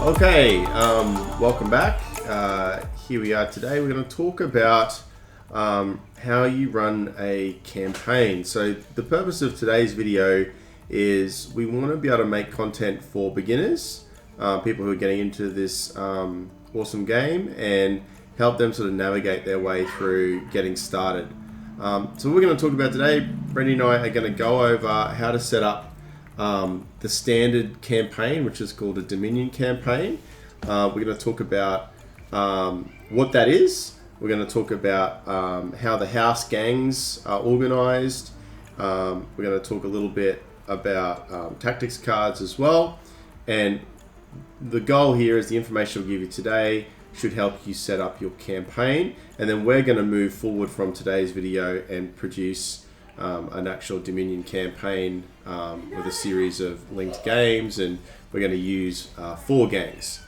Okay, welcome back. Here we are today. We're going to talk about how you run a campaign. So the purpose of today's video is we want to be able to make content for beginners, people who are getting into this awesome game, and help them sort of navigate their way through getting started. So what we're going to talk about today, Brendan and I are going to go over how to set up the standard campaign, which is called a Dominion campaign. We're going to talk about what that is. We're going to talk about how the house gangs are organized. We're going to talk a little bit about tactics cards as well. And the goal here is the information we'll give you today should help you set up your campaign. And then we're going to move forward from today's video and produce an actual Dominion campaign with a series of linked games, and we're going to use 4 gangs.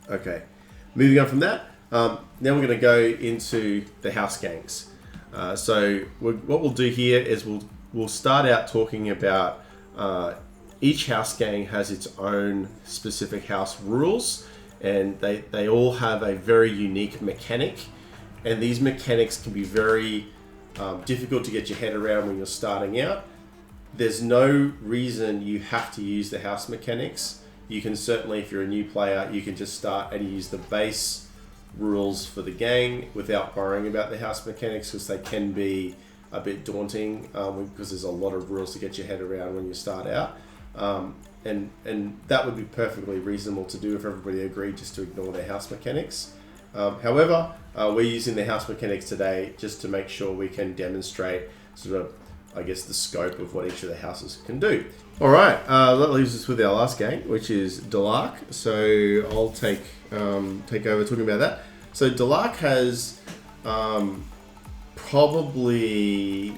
Okay, moving on from that, now we're going to go into the house gangs. So what we'll do here is we'll start out talking about each house gang has its own specific house rules, and they all have a very unique mechanic, and these mechanics can be very difficult to get your head around when you're starting out. There's no reason you have to use the house mechanics. You can certainly, if you're a new player, you can just start and use the base rules for the gang without worrying about the house mechanics, because they can be a bit daunting because there's a lot of rules to get your head around when you start out. And that would be perfectly reasonable to do if everybody agreed just to ignore their house mechanics. However, we're using the house mechanics today just to make sure we can demonstrate sort of, I guess, the scope of what each of the houses can do. All right, that leaves us with our last gang, which is Delaque. So I'll take over talking about that. So Delaque has probably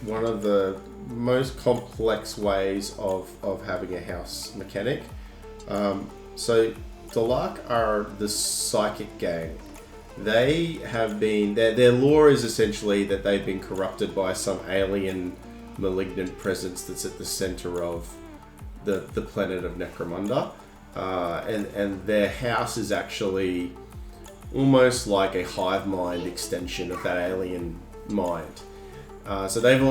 one of the most complex ways of having a house mechanic. So Delaque are the psychic gang. They have been, their lore is essentially that they've been corrupted by some alien malignant presence that's at the center of the planet of Necromunda. And their house is actually almost like a hive mind extension of that alien mind. So they're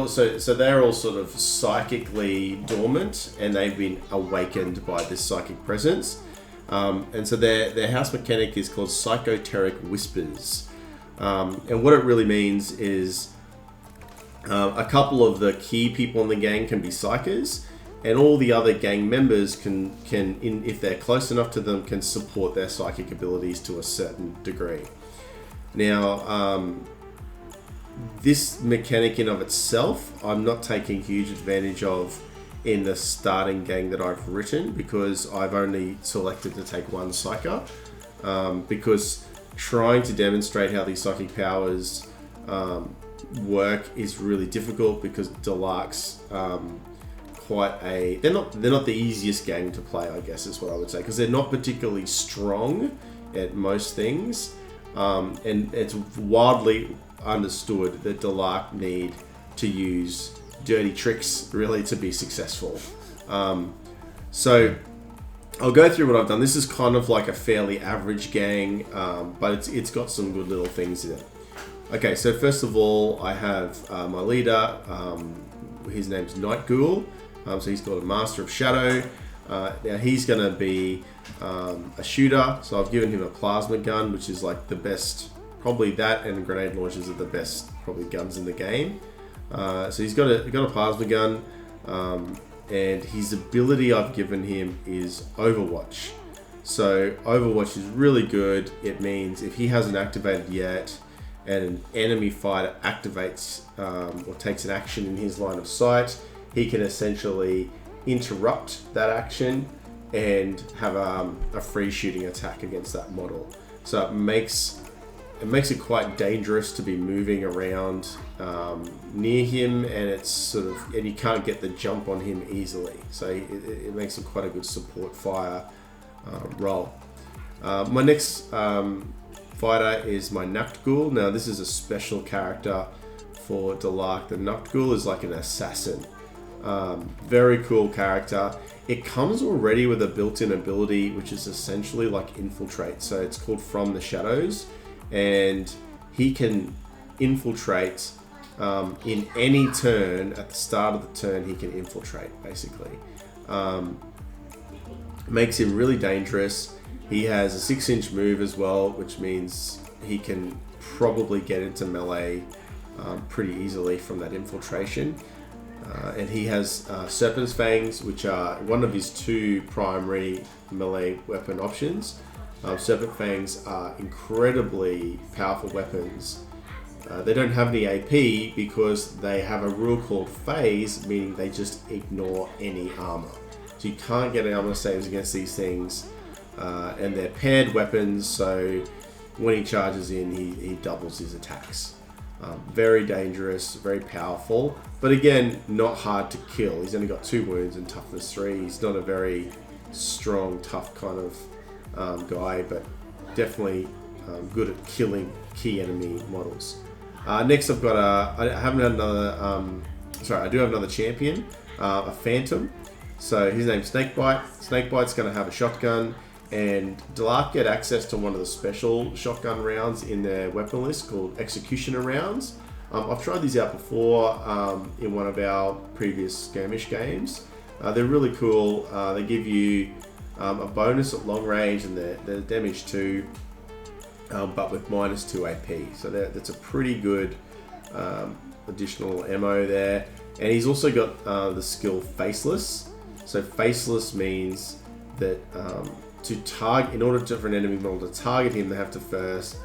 all sort of psychically dormant, and they've been awakened by this psychic presence. And so their house mechanic is called Psychoteric Whispers. And what it really means is a couple of the key people in the gang can be psychers, and all the other gang members can if they're close enough to them, can support their psychic abilities to a certain degree. Now, this mechanic in of itself, I'm not taking huge advantage of in the starting gang that I've written, because I've only selected to take one psyker, because trying to demonstrate how these psychic powers work is really difficult, because Delaque's they're not the easiest gang to play, I guess is what I would say, because they're not particularly strong at most things, and it's widely understood that Delaque need to use dirty tricks really to be successful. So I'll go through what I've done. This is kind of like a fairly average gang, but it's got some good little things in it. Okay, so first of all, I have my leader. His name's Night Ghoul. So he's called a Master of Shadow. Now he's going to be a shooter. So I've given him a plasma gun, which is like the best. Probably that and grenade launchers are the best probably guns in the game. So he's got a plasma gun, and his ability I've given him is Overwatch. So Overwatch is really good. It means if he hasn't activated yet, and an enemy fighter activates or takes an action in his line of sight, he can essentially interrupt that action and have a free shooting attack against that model. So it makes it quite dangerous to be moving around near him, and and you can't get the jump on him easily. So it makes it quite a good support fire role. My next fighter is my Nacht Ghoul. Now this is a special character for Delaque. The Nacht Ghoul is like an assassin. Very cool character. It comes already with a built-in ability, which is essentially like infiltrate. So it's called From the Shadows, and he can infiltrate in any turn. At the start of the turn, he can infiltrate, basically. Makes him really dangerous. He has a 6-inch move as well, which means he can probably get into melee pretty easily from that infiltration. And he has Serpent's Fangs, which are one of his 2 primary melee weapon options. Serpent Fangs are incredibly powerful weapons. They don't have any AP because they have a rule called phase, meaning they just ignore any armor. So you can't get armor saves against these things. And they're paired weapons, so when he charges in, he doubles his attacks. Very dangerous, very powerful, but again, not hard to kill. He's only got 2 wounds and toughness 3. He's not a very strong, tough kind of guy, but definitely good at killing key enemy models. Next, I've got I haven't had another. I do have another champion, a Phantom. So his name's Snakebite. Snakebite's going to have a shotgun, and Delaque get access to one of the special shotgun rounds in their weapon list called Executioner rounds. I've tried these out before in one of our previous skirmish games. They're really cool. They give you a bonus at long range, and they're damage 2, but with -2 AP. So that's a pretty good additional ammo there. And he's also got the skill Faceless. So Faceless means that in order for an enemy model to target him, they have to first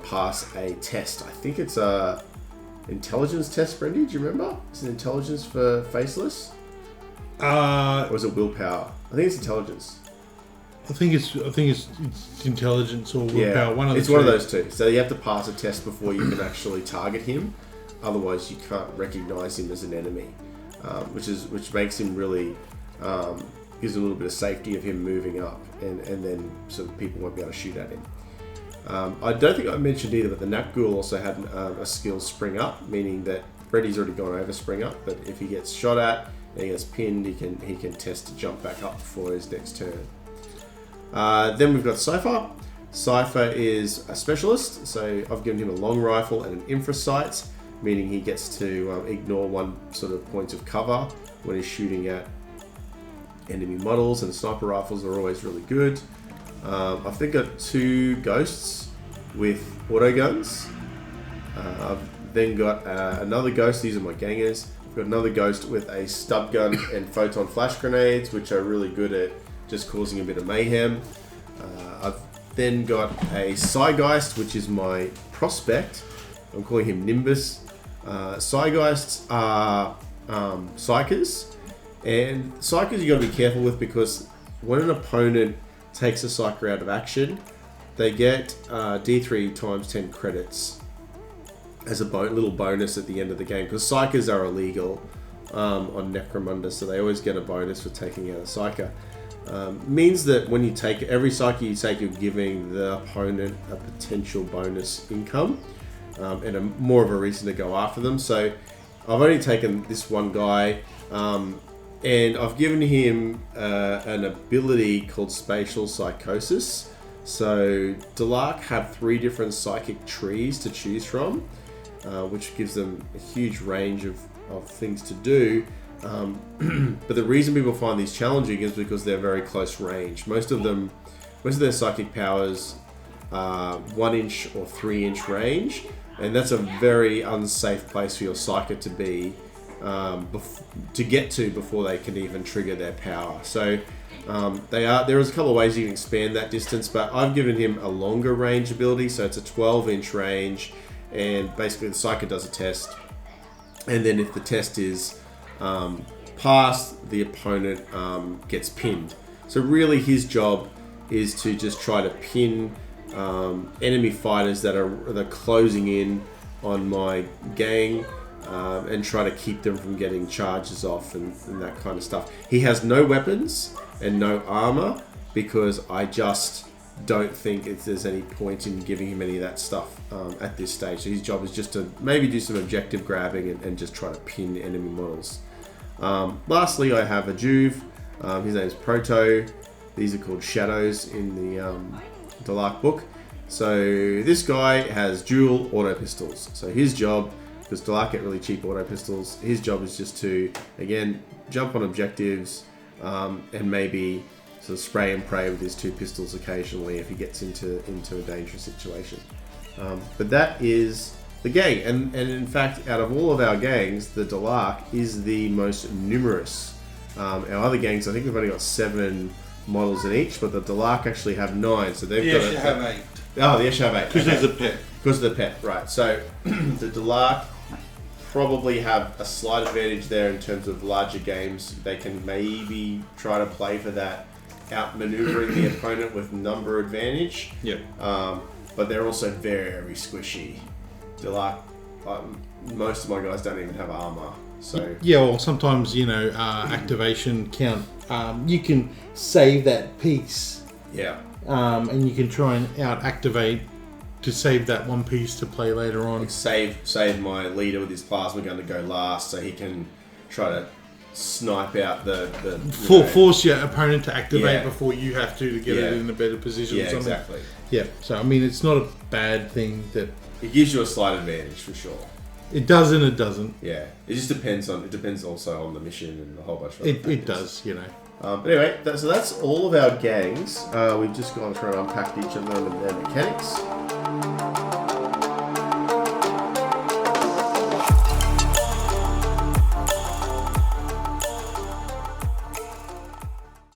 pass a test. I think it's a intelligence test, Brendy. Do you remember? Is it intelligence for Faceless? Or is it willpower? I think it's intelligence. I think it's intelligence or willpower. Yeah, it's one of those 2. So you have to pass a test before you can actually target him. Otherwise, you can't recognize him as an enemy, which makes him really gives a little bit of safety of him moving up, and then so people won't be able to shoot at him. I don't think I mentioned either, but the Nakgul also had a skill Spring Up, meaning that Freddy's already gone over Spring Up, but if he gets shot at and he gets pinned, he can test to jump back up before his next turn. Then we've got Cypher. Cypher is a specialist, so I've given him a long rifle and an infra sight, meaning he gets to ignore one sort of point of cover when he's shooting at enemy models, and sniper rifles are always really good. I've then got 2 ghosts with auto guns. I've then got another ghost. These are my gangers. I've got another ghost with a stub gun and photon flash grenades, which are really good at just causing a bit of mayhem. I've then got a Psygeist, which is my prospect. I'm calling him Nimbus. Psygeists are psychers. And psychers you got to be careful with, because when an opponent takes a psyker out of action, they get D3 times 10 credits as a little bonus at the end of the game, because psychers are illegal on Necromunda, so they always get a bonus for taking out a psyker. Means that when you take every psyker you take, you're giving the opponent a potential bonus income and more of a reason to go after them. So I've only taken this one guy. And I've given him an ability called Spatial Psychosis. So Delaque have 3 different psychic trees to choose from, which gives them a huge range of things to do. But the reason people find these challenging is because they're very close range. Most of their psychic powers are 1-inch or 3-inch range, and that's a very unsafe place for your psychic to be. To get to before they can even trigger their power. So there is a couple of ways you can expand that distance, but I've given him a longer range ability, so it's a 12-inch range, and basically the psychic does a test, and then if the test is passed, the opponent gets pinned. So really his job is to just try to pin enemy fighters that are closing in on my gang, and try to keep them from getting charges off and that kind of stuff. He has no weapons and no armor, because I just don't think there's any point in giving him any of that stuff at this stage. So his job is just to maybe do some objective grabbing and just try to pin enemy models. Lastly, I have a Juve. His name's Proto. These are called Shadows in the Delaque book. So this guy has dual auto pistols. So his job, because Delaque get really cheap auto pistols, his job is just to, again, jump on objectives and maybe sort of spray and pray with his 2 pistols occasionally if he gets into a dangerous situation. But that is the gang, and in fact, out of all of our gangs, the Delaque is the most numerous. Our other gangs, I think we've only got 7 models in each, but the Delaque actually have 9, so they've got. The Escher have 8. Oh, the Escher have 8. Because there's a pet. Because of the pet, right. So the Delaque probably have a slight advantage there in terms of larger games. They can maybe try to play for that outmaneuvering the opponent with number advantage. Yeah. But they're also very squishy. Delaque, most of my guys don't even have armor. So Yeah, well, sometimes, activation count. You can save that piece, yeah, and you can try and out-activate to save that one piece to play later on. save my leader with his plasma gun to go last, so he can try to snipe out the Force your opponent to activate Yeah. before you have to get Yeah. it in a better position. Yeah, or something. exactly. Yeah, so I mean, it's not a bad thing that It gives you a slight advantage for sure. it does and it doesn't. Yeah, it just depends also on the mission and a whole bunch of other It factors. does, But anyway, so that's all of our gangs. We've just gone through and unpacked each of them and their mechanics.